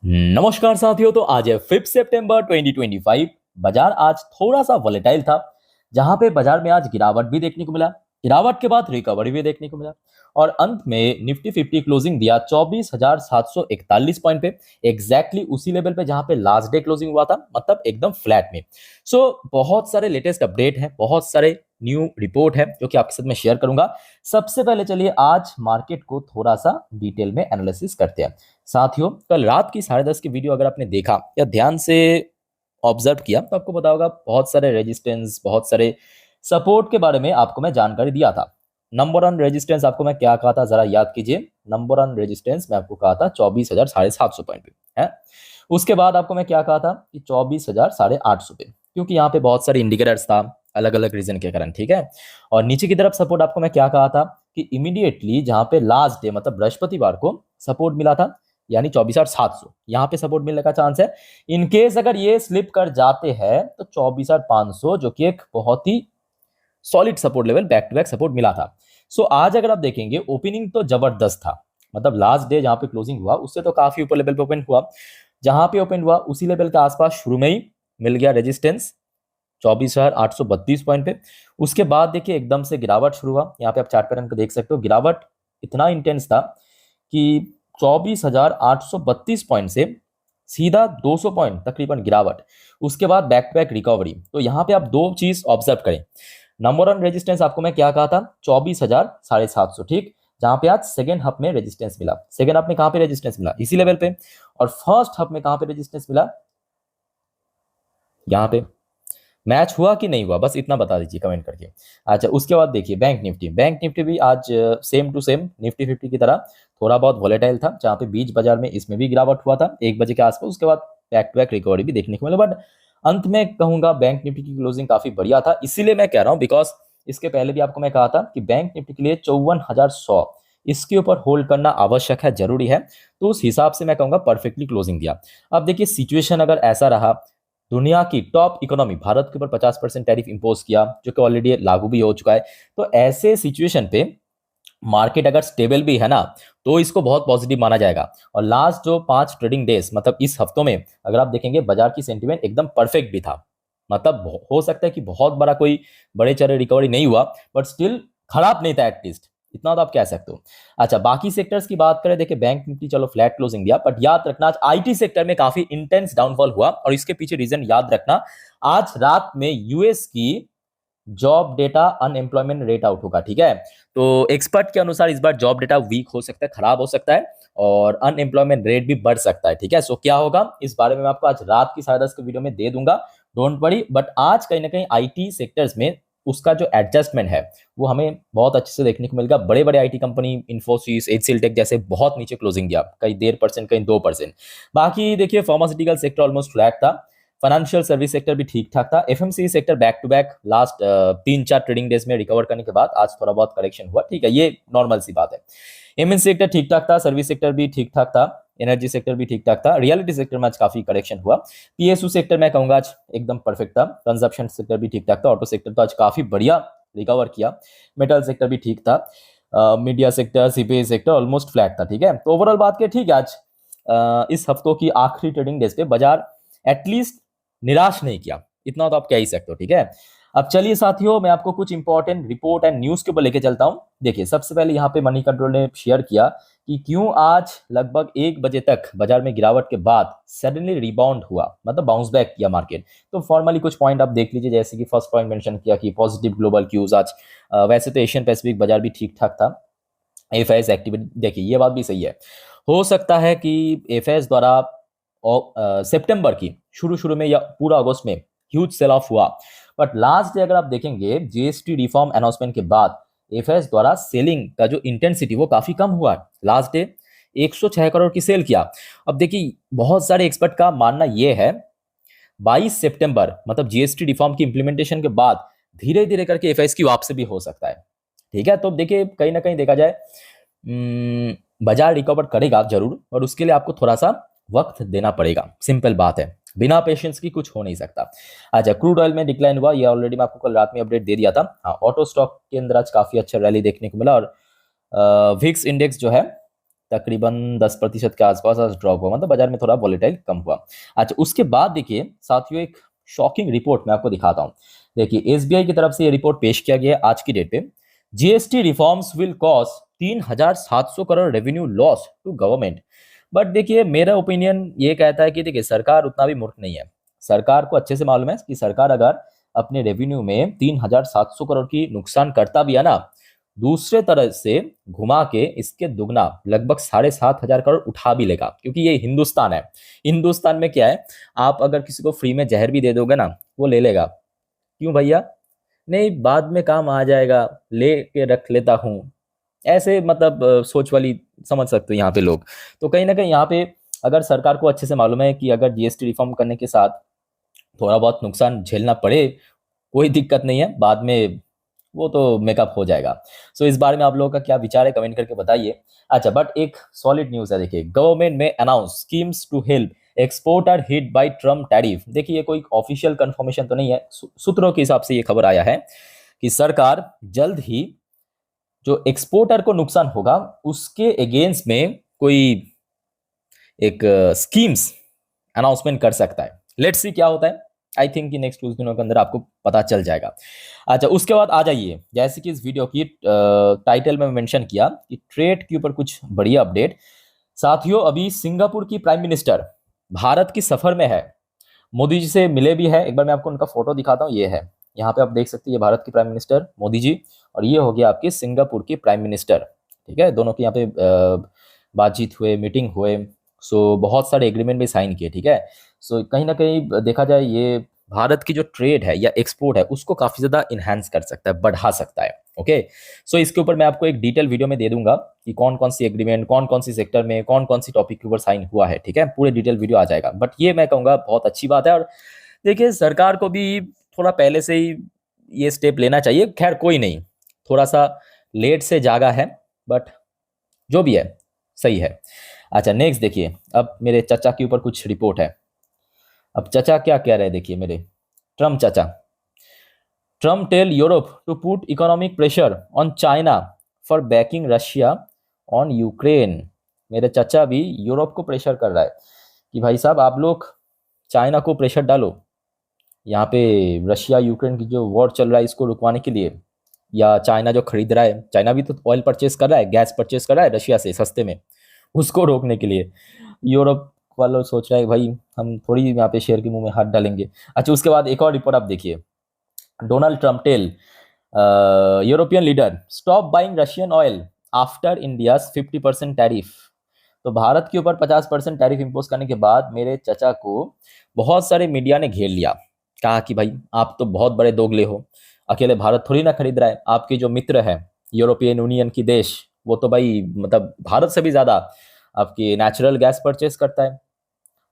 नमस्कार साथियों। तो आज है 5 सितंबर 2025। बाजार आज थोड़ा सा वॉलेटाइल था, जहां पे बाजार में आज गिरावट भी देखने को मिला। गिरावट के बाद रिकवरी भी देखने को मिला और अंत में निफ्टी 50 क्लोजिंग दिया 24,741 पॉइंट पे, एग्जैक्टली उसी लेवल पे जहां पे लास्ट डे क्लोजिंग हुआ था, मतलब एकदम फ्लैट में। बहुत सारे लेटेस्ट अपडेट हैं, बहुत सारे न्यू रिपोर्ट है जो कि आपके साथ में शेयर करूंगा। सबसे पहले चलिए आज मार्केट को थोड़ा सा डिटेल में एनालिसिस करते हैं। साथियों, कल रात की 10:30 की वीडियो अगर आपने देखा या ध्यान से ऑब्जर्व किया तो आपको पता होगा बहुत सारे रेजिस्टेंस, बहुत सारे सपोर्ट के बारे में आपको मैं जानकारी दिया था। नंबर वन रेजिस्टेंस आपको मैं क्या कहा था, जरा याद कीजिए। नंबर वन रेजिस्टेंस मैं आपको कहा था 24,750 पॉइंट पे है। उसके बाद आपको मैं क्या कहा था कि 24,850 पे, क्योंकि यहाँ पे बहुत सारे इंडिकेटर्स था अलग अलग रीजन के कारण, ठीक है। और नीचे की तरफ सपोर्ट आपको मैं क्या कहा था कि इमीडिएटली जहां पे लास्ट डे मतलब बृहस्पतिवार को सपोर्ट मिला था, यानी 24,700 यहाँ पे सपोर्ट मिलने का चांस है। इनकेस अगर ये स्लिप कर जाते हैं तो 24,500, जो कि एक बहुत ही solid support level, back to back support मिला था। आज अगर आप देखेंगे ओपनिंग तो जबरदस्त था, मतलब लास्ट डे जहां पे क्लोजिंग हुआ उससे तो काफी ऊपर लेवल पे ओपन हुआ। जहां पे ओपन हुआ उसी लेवल के आसपास शुरू में ही मिल गया रेजिस्टेंस 24,832 पॉइंट पे। उसके बाद देखिए एकदम से गिरावट शुरू हुआ। यहाँ पे आप चार्ट पैटर्न को देख सकते हो, गिरावट इतना इंटेंस था कि 24,832 पॉइंट से सीधा 200 पॉइंट तकरीबन गिरावट। उसके बाद बैक टू बैक रिकवरी। तो यहाँ पे आप दो चीज ऑब्जर्व करें। नंबर वन रेजिस्टेंस आपको मैं क्या कहा था, 24,750, ठीक। जहां पे आज सेकेंड हब में रेजिस्टेंस मिला। सेकेंड हब में कहां पे रेजिस्टेंस मिला, इसी लेवल पे। और फर्स्ट हब में कहां पे रेजिस्टेंस मिला, यहाँ पे। मैच हुआ कि नहीं हुआ, बस इतना बता दीजिए कमेंट करके। अच्छा, उसके बाद देखिए बैंक निफ्टी। बैंक निफ्टी भी आज सेम टू सेम निफ्टी 50 की तरह थोड़ा बहुत वॉलेटाइल था, जहां पे बीच बाजार में इसमें भी गिरावट हुआ था 1 बजे के आसपास। उसके बाद बैक टू बैक रिकवरी भी देखने को मिला, बट अंत में कहूंगा बैंक निफ्टी की क्लोजिंग काफी बढ़िया था। इसीलिए मैं कह रहा हूं, बिकॉज इसके पहले भी आपको मैं कहा था कि बैंक निफ्टी के लिए 54,100 इसके ऊपर होल्ड करना आवश्यक है, जरूरी है। तो उस हिसाब से मैं कहूंगा परफेक्टली क्लोजिंग दिया। अब देखिए सिचुएशन अगर ऐसा रहा, दुनिया की टॉप इकोनॉमी भारत के ऊपर 50% टैरिफ इंपोज किया, जो कि ऑलरेडी लागू भी हो चुका है। तो ऐसे सिचुएशन पे मार्केट अगर स्टेबल भी है ना, तो इसको बहुत पॉजिटिव माना जाएगा। और लास्ट जो 5 ट्रेडिंग डेज, मतलब इस हफ्तों में अगर आप देखेंगे बाजार की सेंटीमेंट एकदम परफेक्ट भी था। मतलब हो सकता है कि बहुत बड़ा कोई बड़े चढ़े रिकवरी नहीं हुआ, बट स्टिल खराब नहीं था, एटलीस्ट इतना तो आप कह सकते हो। अच्छा, बाकी सेक्टर्स की बात करें, देखिए बैंक निफ्टी चलो फ्लैट क्लोजिंग दिया, बट याद रखना आज आईटी सेक्टर में काफी इंटेंस डाउनफॉल हुआ। और इसके पीछे रीजन याद रखना, आज रात में यूएस की job data, unemployment rate out होगा, ठीक है। तो एक्सपर्ट के अनुसार इस बार जॉब डेटा वीक हो सकता है, खराब हो सकता है, और अनएम्प्लॉयमेंट रेट भी बढ़ सकता है, ठीक है। क्या होगा इस बारे में मैं आपको आज रात की 10:30 की वीडियो में दे दूंगा, डोंट वरी। बट आज कहीं ना कहीं आईटी सेक्टर्स में उसका जो एडजस्टमेंट है वो हमें बहुत अच्छे से देखने को मिलेगा। बड़े बड़े आईटी कंपनी इन्फोसिस, एचसीएल टेक जैसे बहुत नीचे क्लोजिंग दिया, कहीं 1.5%, कहीं 2%। बाकी देखिए फार्मास्यूटिकल सेक्टर ऑलमोस्ट फ्लैट था। फाइनेंशियल सर्विस सेक्टर भी ठीक ठाक था। FMCG sector back to back last 3-4 trading days में रिकवर करने के बाद आज थोड़ा बहुत करेक्शन हुआ, ठीक है, ये नॉर्मल सी बात है। एमएनसी सेक्टर ठीक ठाक था, सर्विस सेक्टर भी ठीक ठाक था, एनर्जी सेक्टर भी ठीक ठाक था। रियलिटी सेक्टर में आज काफी करेक्शन हुआ। पीएसयू सेक्टर में कहूंगा आज एकदम परफेक्ट था। कंजप्शन सेक्टर भी ठीक ठाक था। ऑटो सेक्टर तो आज काफी बढ़िया रिकवर किया। मेटल सेक्टर भी ठीक था। Media sector, CPI sector almost flat था, ठीक है। तो ओवरऑल बात करें, ठीक है, आज इस हफ्तों की आखिरी ट्रेडिंग डेज पे बाजार एटलीस्ट निराश नहीं किया, इतना तो आप कह ही सकते हो, ठीक है। अब चलिए साथियों, मैं आपको कुछ इंपॉर्टेंट रिपोर्ट एंड न्यूज के ऊपर लेके चलता हूं। देखिए सबसे पहले यहाँ पे मनी कंट्रोल ने शेयर किया कि क्यों आज लगभग 1 बजे तक बाजार में गिरावट के बाद सडनली रिबाउंड हुआ, मतलब बाउंस बैक किया मार्केट। तो फॉर्मली कुछ पॉइंट आप देख लीजिए, जैसे कि फर्स्ट पॉइंट मेंशन किया कि पॉजिटिव ग्लोबल क्यूज आज। वैसे तो एशियन पैसिफिक बाजार भी ठीक ठाक था। एफआईएस एक्टिविटी, देखिए ये बात भी सही है, हो सकता है कि एफआईएस द्वारा सितंबर की शुरू शुरू में या पूरा अगस्त में ह्यूज सेल ऑफ हुआ। बट लास्ट डे अगर आप देखेंगे जीएसटी रिफॉर्म अनाउंसमेंट के बाद एफएस द्वारा सेलिंग का जो इंटेंसिटी वो काफी कम हुआ। लास्ट डे 106 करोड़ की सेल किया। अब देखिए बहुत सारे एक्सपर्ट का मानना यह है 22 सितंबर मतलब जीएसटी रिफॉर्म की इंप्लीमेंटेशन के बाद धीरे धीरे करके एफएस की वापसी भी हो सकता है, ठीक है। तो देखिए कहीं ना कहीं देखा जाए बाजार रिकवर करेगा जरूर, और उसके लिए आपको थोड़ा सा वक्त देना पड़ेगा, सिंपल बात है। बिना पेशेंस की कुछ हो नहीं सकता। अच्छा, क्रूड ऑयल में डिक्लाइन हुआ, ये ऑलरेडी मैं आपको कल रात में अपडेट दे दिया था। हाँ, ऑटो स्टॉक के अंदर आज काफी अच्छा रैली देखने को मिला, और विक्स इंडेक्स जो है तकरीबन 10% के आसपास आज ड्रॉप हुआ, मतलब बाजार में थोड़ा वॉलेटाइल कम हुआ। अच्छा, उसके बाद देखिए साथियों, एक शॉकिंग रिपोर्ट मैं आपको दिखाता हूँ। देखिए एसबीआई की तरफ से ये रिपोर्ट पेश किया गया है आज की डेट पे। GST reforms will cause 3,700 crore revenue loss to government. But देखिए मेरा ओपिनियन ये कहता है कि देखिए सरकार उतना भी मूर्ख नहीं है। सरकार को अच्छे से मालूम है कि सरकार अगर अपने रेवेन्यू में 3,700 करोड़ की नुकसान करता भी है ना, दूसरे तरह से घुमा के इसके दुगना लगभग 7,500 करोड़ उठा भी लेगा, क्योंकि ये हिंदुस्तान है। हिंदुस्तान में क्या है, आप अगर किसी को फ्री में जहर भी दे दोगे ना, वो ले लेगा। क्यों भैया? नहीं, बाद में काम आ जाएगा, ले के रख लेता हूँ। ऐसे मतलब सोच वाली समझ सकते हो यहाँ पे लोग। तो कहीं ना कहीं यहाँ पे अगर सरकार को अच्छे से मालूम है कि अगर जीएसटी रिफॉर्म करने के साथ थोड़ा बहुत नुकसान झेलना पड़े, कोई दिक्कत नहीं है, बाद में वो तो मेकअप हो जाएगा। सो इस बारे में आप लोगों का क्या विचार है, कमेंट करके बताइए। अच्छा, बट एक सॉलिड न्यूज़ है, देखिए गवर्नमेंट में announce schemes to help exporter hit by Trump tariff. देखिए ये कोई ऑफिशियल कंफर्मेशन तो नहीं है, सूत्रों के हिसाब से ये खबर आया है कि सरकार जल्द ही जो एक्सपोर्टर को नुकसान होगा उसके अगेंस्ट में कोई एक स्कीम्स अनाउंसमेंट कर सकता है। लेट्स सी क्या होता है। आई थिंक कि नेक्स्ट कुछ दिनों के अंदर आपको पता चल जाएगा। अच्छा, उसके बाद आ जाइए, जैसे कि इस वीडियो की टाइटल में मेंशन किया कि ट्रेड के ऊपर कुछ बढ़िया अपडेट। साथियों, अभी सिंगापुर की प्राइम मिनिस्टर भारत की सफर में है, मोदी जी से मिले भी है। एक बार मैं आपको उनका फोटो दिखाता हूँ, ये है, यहाँ पे आप देख सकते हैं, ये भारत की प्राइम मिनिस्टर मोदी जी, और ये हो गया आपकी सिंगापुर की प्राइम मिनिस्टर। ठीक है, दोनों के यहाँ पे बातचीत हुए, मीटिंग हुए। सो बहुत सारे एग्रीमेंट भी साइन किए। ठीक है, सो कहीं ना कहीं देखा जाए ये भारत की जो ट्रेड है या एक्सपोर्ट है उसको काफ़ी ज़्यादा इन्हांस कर सकता है, बढ़ा सकता है। ओके, सो इसके ऊपर मैं आपको एक डिटेल वीडियो में दे दूंगा कि कौन कौन सी एग्रीमेंट, कौन कौन सी सेक्टर में, कौन कौन सी टॉपिक के ऊपर साइन हुआ है। ठीक है, पूरे डिटेल वीडियो आ जाएगा। बट ये मैं कहूँगा बहुत अच्छी बात है, और देखिए सरकार को भी थोड़ा पहले से ही ये स्टेप लेना चाहिए। खैर कोई नहीं, थोड़ा सा लेट से जागा है, बट जो भी है सही है। अच्छा, नेक्स्ट देखिए, अब मेरे चाचा के ऊपर कुछ रिपोर्ट है। अब चाचा क्या कह रहे हैं, देखिए मेरे ट्रम्प चाचा। Trump tell Europe to put economic pressure on China for backing Russia on Ukraine. मेरे चाचा भी यूरोप को प्रेशर कर रहा है कि भाई साहब आप लोग चाइना को प्रेशर डालो यहाँ पे रशिया यूक्रेन की जो वॉर चल रहा है इसको रुकवाने के लिए, या चाइना जो खरीद रहा है, चाइना भी तो ऑयल परचेस कर रहा है, गैस परचेस कर रहा है रशिया से सस्ते में, उसको रोकने के लिए यूरोप वालों सोच रहा है भाई हम थोड़ी यहाँ पे शेर के मुंह में हाथ डालेंगे। अच्छा, उसके बाद एक और रिपोर्ट आप देखिए। Donald Trump tell European leader stop buying Russian oil after India's 50% tariff. तो भारत के ऊपर 50% टैरिफ इंपोज करने के बाद मेरे चचा को बहुत सारे मीडिया ने घेर लिया, कहा कि भाई आप तो बहुत बड़े दोगले हो, अकेले भारत थोड़ी ना खरीद रहा है, आपके जो मित्र है यूरोपियन यूनियन की देश, वो तो भाई मतलब भारत से भी ज़्यादा आपकी नेचुरल गैस परचेस करता है।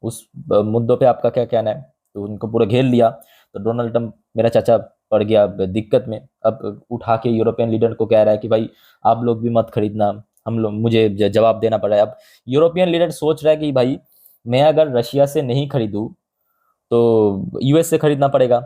उस मुद्दों पे आपका क्या कहना है? तो उनको पूरा घेर लिया। तो डोनाल्ड ट्रम्प मेरा चाचा पड़ गया दिक्कत में, अब उठा के यूरोपियन लीडर को कह रहा है कि भाई आप लोग भी मत खरीदना, हम लोग मुझे जवाब देना पड़ रहा है। अब यूरोपियन लीडर सोच रहा है कि भाई मैं अगर रशिया से नहीं खरीदूँ तो यूएस से खरीदना पड़ेगा।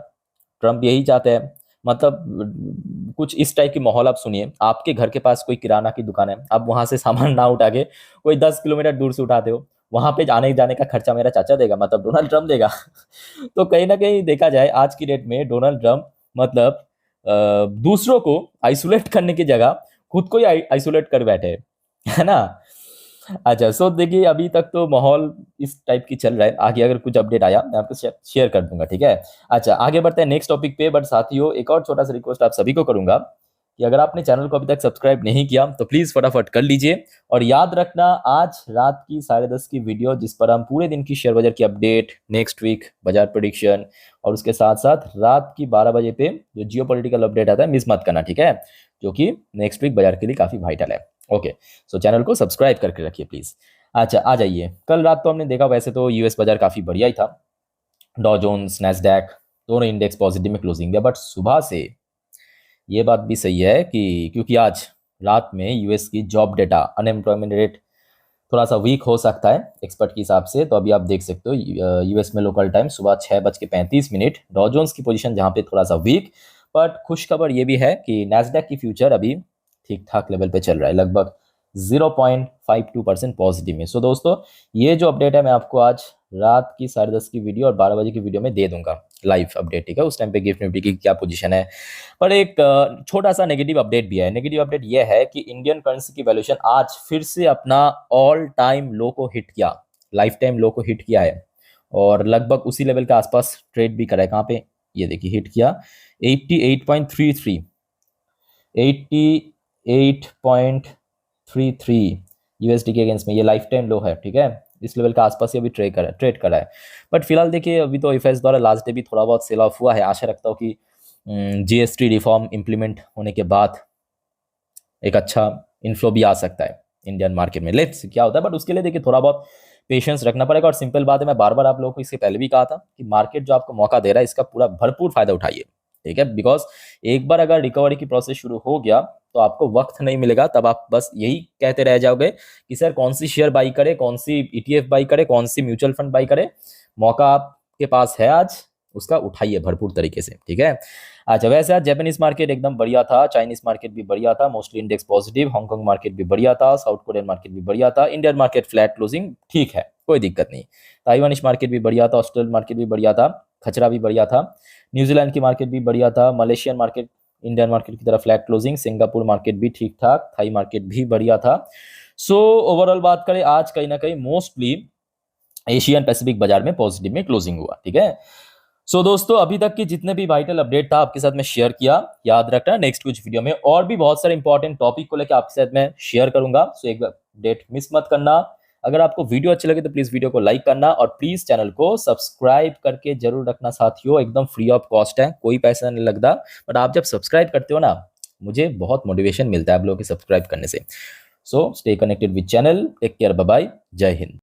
ट्रम्प यही चाहते हैं, मतलब कुछ इस टाइप की माहौल। आप सुनिए, आपके घर के पास कोई किराना की दुकान है, आप वहां से सामान ना उठा के कोई 10 किलोमीटर दूर से उठाते हो, वहां पे आने जाने का खर्चा मेरा चाचा देगा, मतलब डोनाल्ड ट्रम्प देगा। तो कहीं ना कहीं देखा जाए आज की डेट में डोनाल्ड ट्रम्प मतलब दूसरों को आइसोलेट करने की जगह खुद को ही आइसोलेट कर बैठे हैं, है ना। अच्छा, सो देखिए अभी तक तो माहौल इस टाइप की चल रहा है। आगे अगर कुछ अपडेट आया मैं आपको शेयर कर दूंगा। ठीक है, अच्छा आगे बढ़ते हैं नेक्स्ट टॉपिक पे। बट साथियों एक और छोटा सा रिक्वेस्ट आप सभी को करूंगा कि अगर आपने चैनल को अभी तक सब्सक्राइब नहीं किया तो प्लीज फटाफट कर लीजिए, और याद रखना आज रात की 10:30 की वीडियो जिस पर हम पूरे दिन की शेयर बाजार की अपडेट, नेक्स्ट वीक बाजार प्रेडिक्शन, और उसके साथ साथ रात की 12 बजे पे जो जियो पॉलिटिकल अपडेट आता है मिस मत करना। ठीक है, जो कि नेक्स्ट वीक बाजार के लिए काफी वाइटल है। ओके, सो चैनल को सब्सक्राइब करके रखिए प्लीज। अच्छा आ जाइए, कल रात तो हमने देखा वैसे तो यूएस बाजार काफी बढ़िया ही था, डॉ जोन्स नैस्डैक दोनों इंडेक्स पॉजिटिव में क्लोजिंग दिया। बट सुबह से ये बात भी सही है कि क्योंकि आज रात में यूएस की जॉब डेटा, अनएम्प्लॉयमेंट रेट थोड़ा सा वीक हो सकता है एक्सपर्ट के हिसाब से। तो अभी आप देख सकते हो यूएस में लोकल टाइम सुबह 6:35 डॉ जोन्स की पोजीशन जहां पे थोड़ा सा वीक। बट खुश खबर ये भी है कि नैस्डैक की फ्यूचर अभी ठीक ठाक लेवल पे चल रहा है, लगभग 0.52% पॉजिटिव में। सो दोस्तों, ये जो अपडेट है मैं आपको आज रात की 10:30 की वीडियो और 12 बजे की वीडियो में दे दूंगा लाइव अपडेट, ठीक है। उस टाइम पे गिफ्ट निफ्टी की क्या पोजीशन है। पर एक छोटा सा नेगेटिव अपडेट भी है। नेगेटिव अपडेट ये है कि इंडियन करेंसी की वैल्यूएशन आज फिर से अपना ऑल टाइम लो को हिट किया, लाइफ टाइम लो को हिट किया है और लगभग उसी लेवल के आसपास ट्रेड भी करा है। कहाँ पे, ये देखिए हिट किया 88.33, 88.33 यूएसडी के अगेंस्ट में, ये लाइफ टाइम लो है, ठीक है। इस लेवल के आसपास ये अभी ट्रेड करा है। बट फिलहाल देखिए अभी तो एफएस द्वारा लास्ट डे भी थोड़ा बहुत सेल ऑफ हुआ है। आशा रखता हूँ कि जीएसटी रिफॉर्म इंप्लीमेंट होने के बाद एक अच्छा इन्फ्लो भी आ सकता है इंडियन मार्केट में। लेट्स क्या होता है, बट उसके लिए देखिए थोड़ा बहुत पेशेंस रखना पड़ेगा। और सिंपल बात है, मैं बार बार आप लोगों को इससे पहले भी कहा था कि मार्केट जो आपको मौका दे रहा है इसका पूरा भरपूर फायदा उठाइए, ठीक है। बिकॉज एक बार अगर रिकवरी की प्रोसेस शुरू हो गया तो आपको वक्त नहीं मिलेगा, तब आप बस यही कहते रह जाओगे कि सर कौन सी शेयर बाई करे, कौन सी ईटीएफ बाई करे, कौन सी म्यूचुअल फंड बाई करे। मौका आपके पास है आज, उसका उठाइए भरपूर तरीके से, ठीक है। अच्छा, वैसे आज जापानीज मार्केट एकदम बढ़िया था, चाइनीज मार्केट भी बढ़िया था, mostly index positive, Hong Kong market भी बढ़िया था, साउथ कोरियन मार्केट भी बढ़िया था, इंडियन मार्केट फ्लैट क्लोजिंग, ठीक है, कोई दिक्कत नहीं। ताइवानिश मार्केट भी बढ़िया था, ऑस्ट्रेलियन मार्केट भी बढ़िया था, खचरा भी बढ़िया था, न्यूजीलैंड की मार्केट भी बढ़िया था, मलेशियन मार्केट इंडियन मार्केट की तरह फ्लैट क्लोजिंग, सिंगापुर मार्केट भी ठीक ठाक, थाई मार्केट भी बढ़िया था। सो ओवरऑल बात करें, आज कहीं ना कहीं मोस्टली एशियन पैसिफिक बाजार में पॉजिटिव में क्लोजिंग हुआ, ठीक है। सो दोस्तों, अभी तक की जितने भी वाइटल अपडेट था आपके साथ मैं शेयर किया। याद रखना नेक्स्ट कुछ वीडियो में और भी बहुत सारे इंपॉर्टेंट टॉपिक को लेकर आपके साथ मैं शेयर करूंगा। सो एक अपडेट मिस मत करना। अगर आपको वीडियो अच्छी लगे तो प्लीज वीडियो को लाइक करना और प्लीज चैनल को सब्सक्राइब करके जरूर रखना साथियों। एकदम फ्री ऑफ कॉस्ट है, कोई पैसा नहीं लगता, बट आप जब सब्सक्राइब करते हो ना, मुझे बहुत मोटिवेशन मिलता है आप लोगों के सब्सक्राइब करने से। So stay connected with channel, take care, bye bye, जय हिंद।